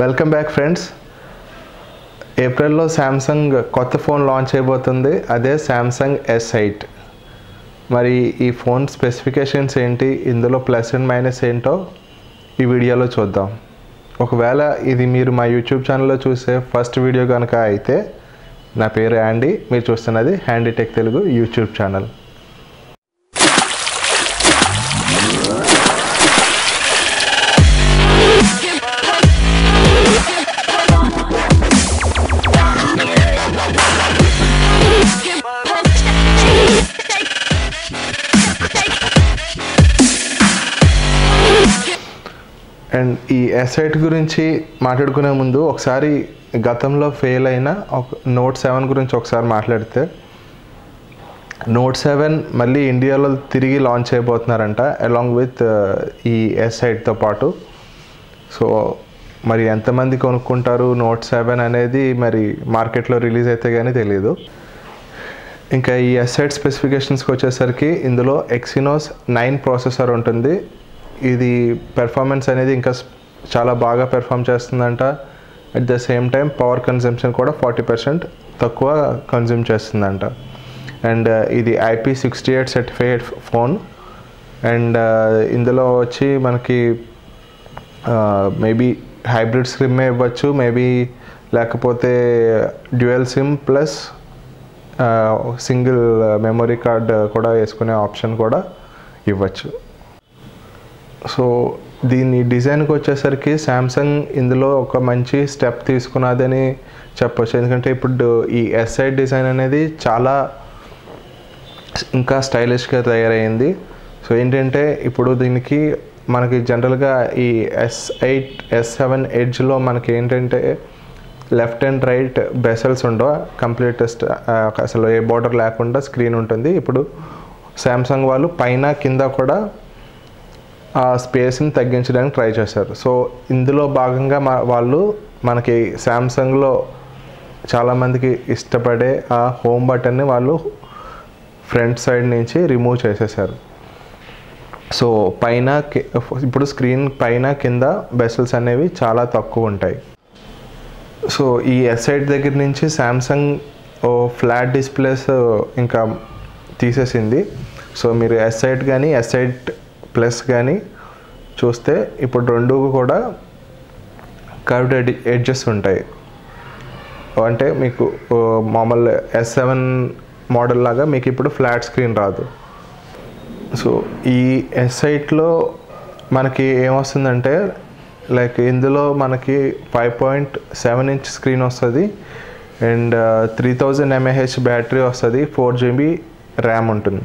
Welcome back friends. ఏప్రిల్లో Samsung కొత్త phone launch అయిపోతుంది, అదే శాంసంగ్ S8. మరి ఈ ఫోన్ స్పెసిఫికేషన్స్ ఏంటి, ఇందులో ప్లస్ అండ్ మైనస్ ఏంటో ఈ వీడియోలో చూద్దాం. ఒకవేళ ఇది మీరు మా యూట్యూబ్ ఛానల్లో చూసే ఫస్ట్ వీడియో కనుక అయితే, నా పేరు యాండీ, మీరు చూస్తున్నది Handy Tech Telugu YouTube channel. And ఈ S8 గురించి మాట్లాడుకునే ముందు ఒకసారి గతంలో ఫెయిల్ అయిన Note 7 గురించి ఒకసారి మాట్లాడితే, Note 7 మళ్ళీ ఇండియాలో తిరిగి లాంచ్ అయిపోతున్నారంట అలాంగ్ విత్ ఈ S8తో పాటు. సో మరి ఎంతమంది కొనుక్కుంటారు Note 7 అనేది మరి మార్కెట్లో రిలీజ్ అయితే కానీ తెలియదు. ఇంకా ఈ S8 స్పెసిఫికేషన్స్కి వచ్చేసరికి ఇందులో Exynos 9 ప్రాసెసర్ ఉంటుంది. ఇది పెర్ఫార్మెన్స్ అనేది ఇంకా చాలా బాగా పెర్ఫామ్ చేస్తుందంట. At the same time power consumption కూడా 40% తక్కువ కన్జ్యూమ్ చేస్తుందంట. అండ్ ఇది IP68 సర్టిఫైడ్ ఫోన్. అండ్ ఇందులో వచ్చి మనకి మేబీ హైబ్రిడ్ సిమ్ ఇవ్వచ్చు, మేబీ లేకపోతే dual SIM plus single memory card కూడా వేసుకునే ఆప్షన్ కూడా ఇవ్వచ్చు. సో దీని డిజైన్కి వచ్చేసరికి శాంసంగ్ ఇందులో ఒక మంచి స్టెప్ తీసుకున్నదని చెప్పచ్చు. ఎందుకంటే ఇప్పుడు ఈ S8 డిజైన్ అనేది చాలా ఇంకా స్టైలిష్గా తయారైంది. సో ఏంటంటే ఇప్పుడు దీనికి మనకి జనరల్గా ఈ S8 S7 ఎడ్జ్లో మనకి ఏంటంటే లెఫ్ట్ అండ్ రైట్ బెసల్స్ ఉండవు, కంప్లీట్ అసలు ఏ బార్డర్ లేకుండా స్క్రీన్ ఉంటుంది. ఇప్పుడు శాంసంగ్ వాళ్ళు పైన కింద కూడా ఆ స్పేస్ని తగ్గించడానికి ట్రై చేశారు. సో ఇందులో భాగంగా వాళ్ళు మనకి శాంసంగ్లో చాలామందికి ఇష్టపడే ఆ హోమ్ బటన్ని వాళ్ళు ఫ్రంట్ సైడ్ నుంచి రిమూవ్ చేసేసారు. సో పైన ఇప్పుడు స్క్రీన్ పైన కింద బెసల్స్ అనేవి చాలా తక్కువ ఉంటాయి. సో ఈ S8 దగ్గర నుంచి శాంసంగ్ ఫ్లాట్ డిస్ప్లేస్ ఇంకా తీసేసింది. సో మీరు S8 కానీ S8 ప్లస్ కానీ చూస్తే ఇప్పుడు రెండు కూడా కర్వ్డ్ ఎడ్జెస్ ఉంటాయి. అంటే మీకు మామూలు S7 మోడల్ లాగా మీకు ఇప్పుడు ఫ్లాట్ స్క్రీన్ రాదు. సో ఈ S8లో మనకి ఏమొస్తుందంటే లైక్ ఇందులో మనకి 5.7 ఇంచ్ స్క్రీన్ వస్తుంది. అండ్ 3000 mAh బ్యాటరీ వస్తుంది, 4GB ర్యామ్ ఉంటుంది.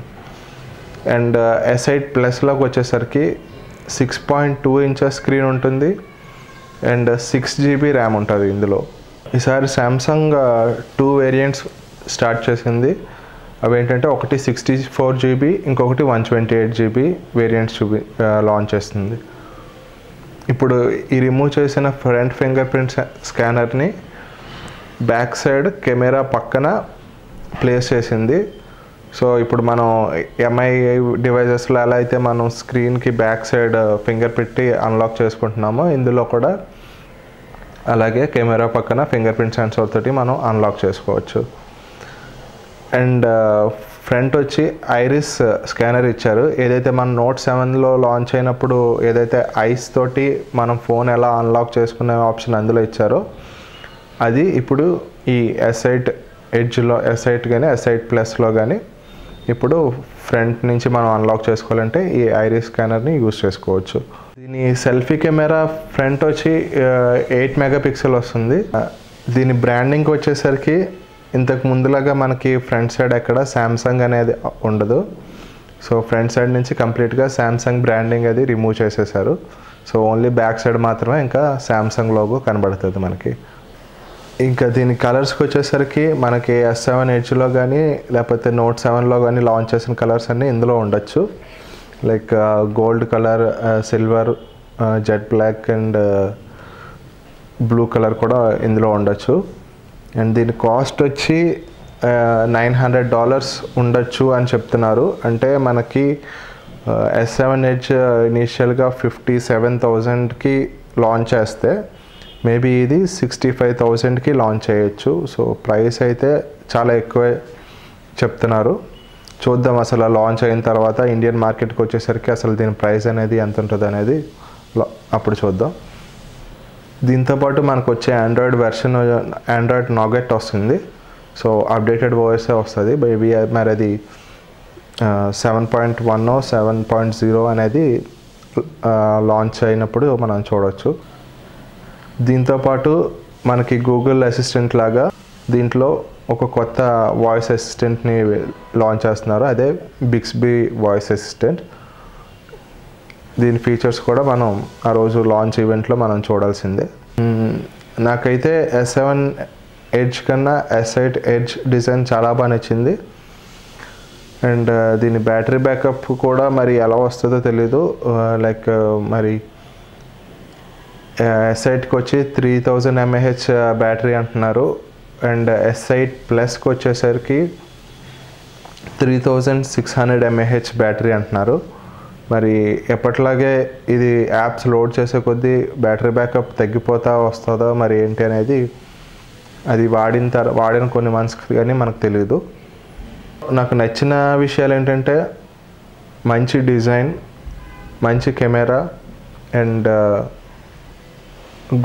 అండ్ S8 ప్లస్లోకి వచ్చేసరికి 6.2 ఇంచెస్ స్క్రీన్ ఉంటుంది అండ్ 6GB ర్యామ్ ఉంటుంది ఇందులో. ఈసారి శాంసంగ్ 2 వేరియంట్స్ స్టార్ట్ చేసింది. అవి ఏంటంటే ఒకటి 64GB, ఇంకొకటి 128GB వేరియంట్స్ లాంచ్ చేస్తుంది. ఇప్పుడు ఈ రిమూవ్ చేసిన ఫ్రంట్ ఫింగర్ ప్రింట్ స్కానర్ని బ్యాక్ సైడ్ కెమెరా పక్కన ప్లేస్ చేసింది. సో ఇప్పుడు మనం MI డివైజెస్లో ఎలా అయితే మనం స్క్రీన్కి బ్యాక్ సైడ్ ఫింగర్ పెట్టి అన్లాక్ చేసుకుంటున్నామో, ఇందులో కూడా అలాగే కెమెరా పక్కన ఫింగర్ ప్రింట్ సెన్సార్ తోటి మనం అన్లాక్ చేసుకోవచ్చు. అండ్ ఫ్రంట్ వచ్చి ఐరిస్ స్కానర్ ఇచ్చారు. ఏదైతే మన Note 7లో లాంచ్ అయినప్పుడు ఏదైతే ఐస్ తోటి మనం ఫోన్ ఎలా అన్లాక్ చేసుకునే ఆప్షన్ అందులో ఇచ్చారో, అది ఇప్పుడు ఈ S8 ఎడ్జ్లో S8 కానీ S8 ప్లస్లో కానీ ఇప్పుడు ఫ్రంట్ నుంచి మనం అన్లాక్ చేసుకోవాలంటే ఈ ఐరిస్ స్కానర్ని యూజ్ చేసుకోవచ్చు. దీని సెల్ఫీ కెమెరా ఫ్రంట్ వచ్చి 8 మెగాపిక్సెల్ వస్తుంది. దీని బ్రాండింగ్ వచ్చేసరికి ఇంతకు ముందులాగా మనకి ఫ్రంట్ సైడ్ ఎక్కడ శాంసంగ్ అనేది ఉండదు. సో ఫ్రంట్ సైడ్ నుంచి కంప్లీట్గా శాంసంగ్ బ్రాండింగ్ అది రిమూవ్ చేసేసారు. సో ఓన్లీ బ్యాక్ సైడ్ మాత్రమే ఇంకా శాంసంగ్ లోగో కనబడుతుంది మనకి. ఇంకా దీని కలర్స్కి వచ్చేసరికి మనకి S7 ఎడ్జ్లో కానీ లేకపోతే Note 7లో కానీ లాంచ్ చేసిన కలర్స్ అన్నీ ఇందులో ఉండొచ్చు. Like gold colour, silver, jet black and blue colour కూడా ఇందులో ఉండొచ్చు. అండ్ దీని కాస్ట్ వచ్చి $900 ఉండొచ్చు అని చెప్తున్నారు. అంటే మనకి S7 ఎడ్జ్ ఇనీషియల్గా 57,000కి లాంచ్ చేస్తే మేబీ ఇది 65,000కి లాంచ్ చేయొచ్చు. సో ప్రైస్ అయితే చాలా ఎక్కువే చెప్తున్నారు. చూద్దాం అసలు లాంచ్ అయిన తర్వాత ఇండియన్ మార్కెట్కి వచ్చేసరికి అసలు దీని ప్రైస్ అనేది ఎంత ఉంటుంది అనేది అప్పుడు చూద్దాం. దీంతోపాటు మనకు వచ్చే ఆండ్రాయిడ్ వెర్షన్ ఆండ్రాయిడ్ నాగెట్ వస్తుంది. సో అప్డేటెడ్ ఓఎస్ వస్తుంది. మేబీ మరి అది 7.1 7.0 అనేది లాంచ్ అయినప్పుడు మనం చూడవచ్చు. దీంతోపాటు మనకి గూగుల్ అసిస్టెంట్ లాగా దీంట్లో ఒక కొత్త వాయిస్ అసిస్టెంట్ని లాంచ్ చేస్తున్నారు. అదే బిక్స్బీ వాయిస్ అసిస్టెంట్. దీని ఫీచర్స్ కూడా మనం ఆ రోజు లాంచ్ ఈవెంట్లో మనం చూడాల్సిందే. నాకైతే S7 ఎడ్జ్ కన్నా S8 ఎడ్జ్ డిజైన్ చాలా బాగా నచ్చింది. అండ్ దీని బ్యాటరీ బ్యాకప్ కూడా మరి ఎలా వస్తుందో తెలీదు. లైక్ మరి S8కి వచ్చి 3000 mAh బ్యాటరీ అంటున్నారు. అండ్ S8 ప్లస్కి వచ్చేసరికి 3600 mAh బ్యాటరీ అంటున్నారు. మరి ఎప్పట్లాగే ఇది యాప్స్ లోడ్ చేసే కొద్దీ బ్యాటరీ బ్యాకప్ తగ్గిపోతా వస్తుందో మరి ఏంటి అనేది అది వాడిన కొన్ని మంత్స్కి కానీ మనకు తెలియదు. నాకు నచ్చిన విషయాలు ఏంటంటే మంచి డిజైన్, మంచి camera and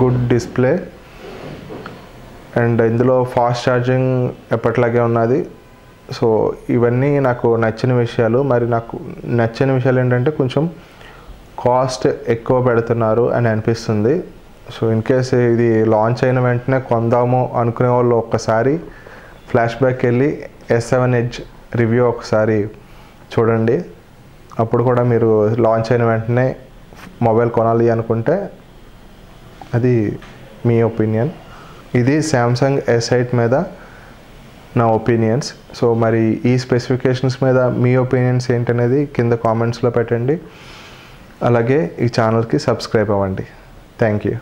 good display and ఇందులో ఫాస్ట్ ఛార్జింగ్ ఎప్పట్లాగే ఉన్నది. సో ఇవన్నీ నాకు నచ్చిన విషయాలు. మరి నాకు నచ్చిన విషయాలు ఏంటంటే కొంచెం కాస్ట్ ఎక్కువ పెడుతున్నారు అని అనిపిస్తుంది. సో ఇన్ కేస్ ఇది లాంచ్ అయిన వెంటనే కొందాము అనుకునే వాళ్ళు ఒక్కసారి ఫ్లాష్ బ్యాక్ వెళ్ళి S7 ఎడ్జ్ రివ్యూ ఒకసారి చూడండి. అప్పుడు కూడా మీరు లాంచ్ అయిన వెంటనే మొబైల్ కొనాలి అనుకుంటే అది మీ ఒపీనియన్. ఇది సామ్సంగ్ S8 మీద నా ఒపీనియన్స్. సో మరి ఈ స్పెసిఫికేషన్స్ మీద మీ ఒపీనియన్స్ ఏంటనేది కింద కామెంట్స్లో పెట్టండి. అలాగే ఈ ఛానల్కి సబ్స్క్రైబ్ అవ్వండి. Thank you.